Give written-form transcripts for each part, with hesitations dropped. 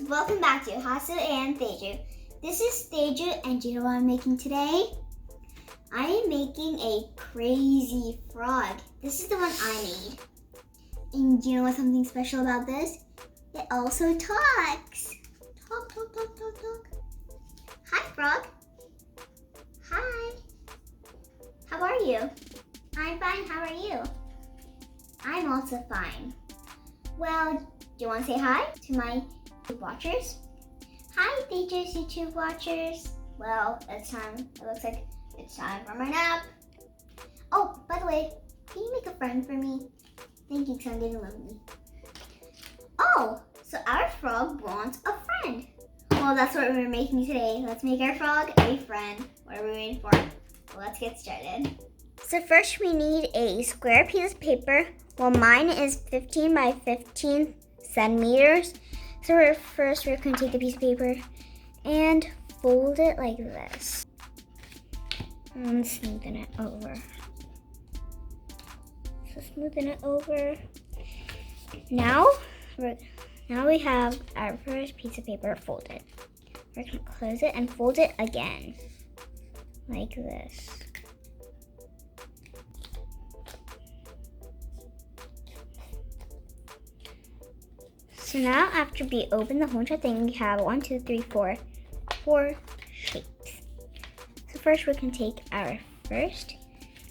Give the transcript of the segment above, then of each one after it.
welcome back to Hasu and Teju. This is Teju, and do you know what I'm making today? I am making a crazy frog. This is the one I made. And do you know what's something special about this? It also talks. Talk. Hi, frog. Hi. How are you? I'm fine. How are you? I'm also fine. Well, do you want to say hi to my YouTube watchers? Hi, Teju's YouTube watchers. Well, it's time. It looks like it's time for my nap. Oh, by the way, can you make a friend for me? Thank you, because I'm getting lonely. Oh, so our frog wants a friend. Well, that's what we're making today. Let's make our frog a friend. What are we waiting for? Well, let's get started. So first we need a square piece of paper. Well, mine is 15 by 15 centimeters. So we're going to take a piece of paper and fold it like this. And smoothen it over. So smoothing it over. Now we have our first piece of paper folded. We're going to close it and fold it again. Like this. So now after we open the whole entire thing, we have 4 shapes. So first we can take our first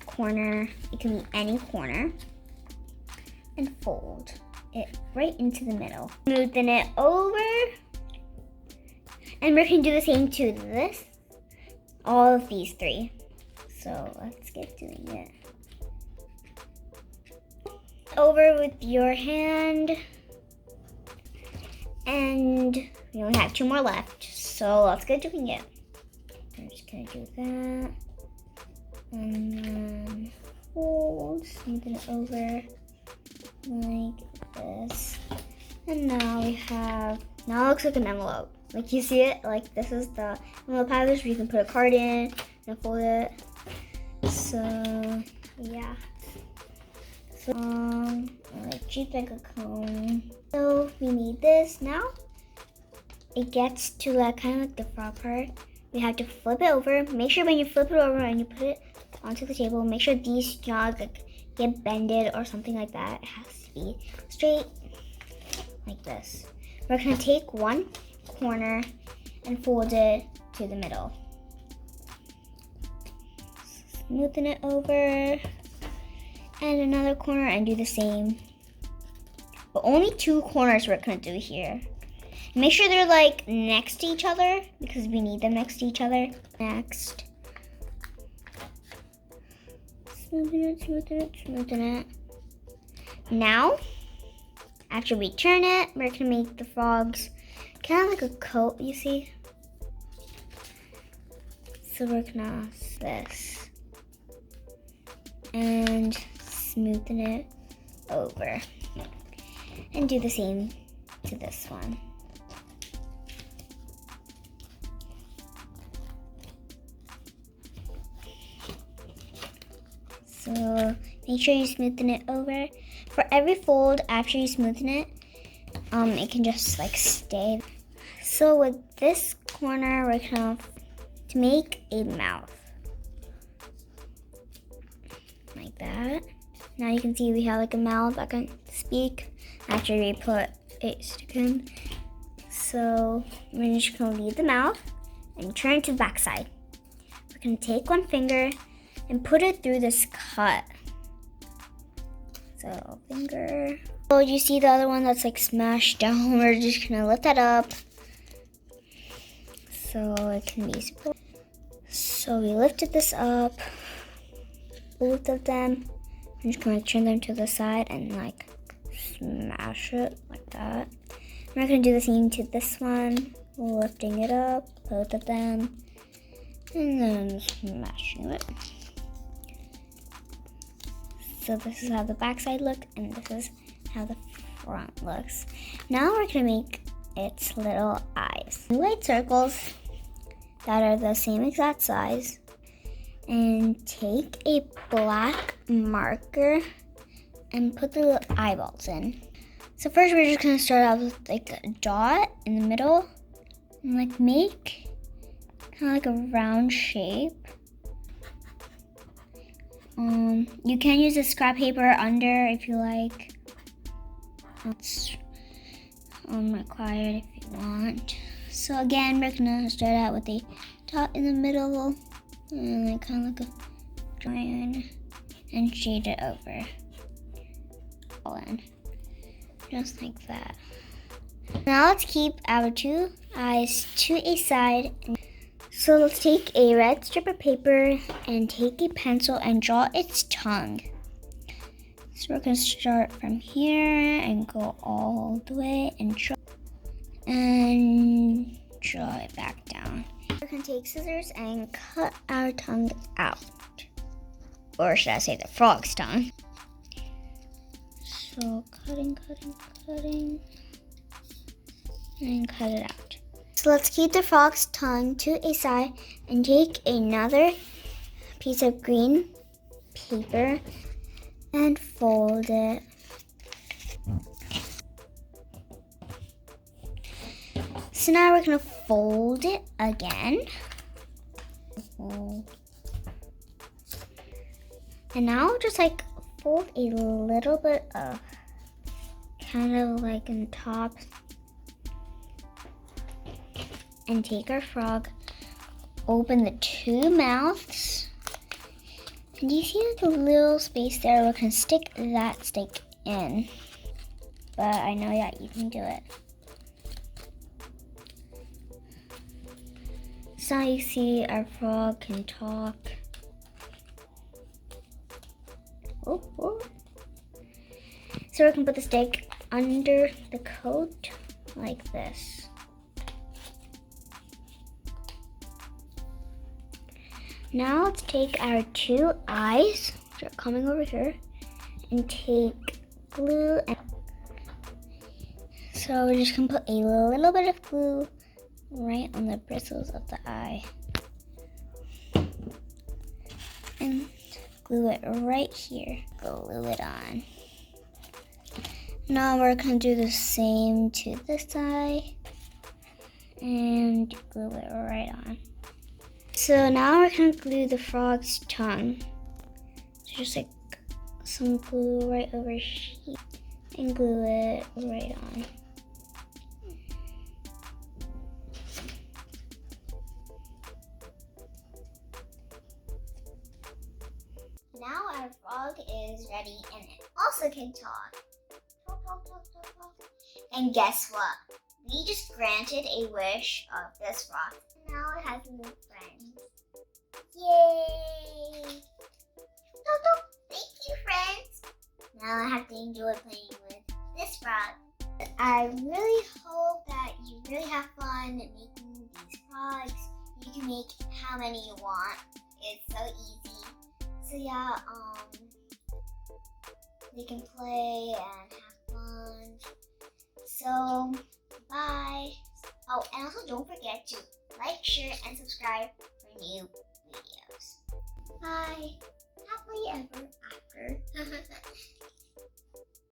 corner, it can be any corner, and fold it right into the middle. Smoothen it over. And we're gonna do the same to this, all of these 3. So let's get doing it. Over with your hand. And we only have 2 more left, so let's get doing it. I'm just gonna do that. And then fold, smoothen it over like this. And now now it looks like an envelope. Like you see it, like this is the envelope package where you can put a card in and fold it. So, yeah. So, like cheap like a cone. So we need this now. It gets to like kind of like the frog part. We have to flip it over. Make sure when you flip it over and you put it onto the table, make sure these do not like get bended or something like that. It has to be straight like this. We're gonna take one corner and fold it to the middle. Smoothen it over. And another corner and do the same. But only 2 corners we're gonna do here. Make sure they're like next to each other because we need them next to each other. Next. Smoothen it. Now, after we turn it, we're gonna make the frogs kind of like a coat, you see? So we're gonna this. And smoothen it over. And do the same to this one. So make sure you smoothen it over. For every fold after you smoothen it, it can just like stay. So with this corner, we're gonna to make a mouth. Like that. Now you can see we have like a mouth that can speak after we put a stick in. So we're just gonna leave the mouth and turn to the back side. We're gonna take one finger and put it through this cut. So finger. So you see the other one that's like smashed down. We're just gonna lift that up so it can be supported. So we lifted this up, both of them. I'm just gonna turn them to the side and like smash it like that. We're not gonna do the same to this one. Lifting it up, both of them, and then smashing it. So this is how the back side looks, and this is how the front looks. Now we're gonna make its little eyes. White circles that are the same exact size. And take a black marker and put the little eyeballs in. So first we're just gonna start out with like a dot in the middle and like make kind of like a round shape. You can use a scrap paper under if you like. It's required if you want. So again, we're gonna start out with a dot in the middle and like kind of like a triangle and shade it over. All in. Just like that. Now let's keep our two eyes to a side. So let's take a red strip of paper and take a pencil and draw its tongue. So we're going to start from here and go all the way and draw it back down. We're going to take scissors and cut our tongue out. Or should I say the frog's tongue. So cutting, and cut it out. So let's keep the frog's tongue to a side and take another piece of green paper and fold it. So now we're gonna fold it again. And now just like fold a little bit of kind of like in the top and take our frog, open the two mouths, and you see like a little space there. We're gonna stick that stick in, but I know that you can do it. So now you see our frog can talk. Oh. So we can put the stick under the coat like this. Now let's take our two eyes, which are coming over here, and take glue. So we're just gonna put a little bit of glue right on the bristles of the eye. And glue it right here. Glue it on. Now we're gonna do the same to this eye and glue it right on. So now we're gonna glue the frog's tongue. So just like some glue right over here and glue it right on. Now our frog is ready and it also can talk. Talk. And guess what? We just granted a wish of this frog. Now it has new friends. Yay! Thank you, friends. Now I have to enjoy playing with this frog. I really hope that you really have fun making these frogs. You can make how many you want. It's so easy. So yeah, they can play and have fun. So, bye. Oh, and also don't forget to like, share, and subscribe for new videos. Bye. Happily ever after.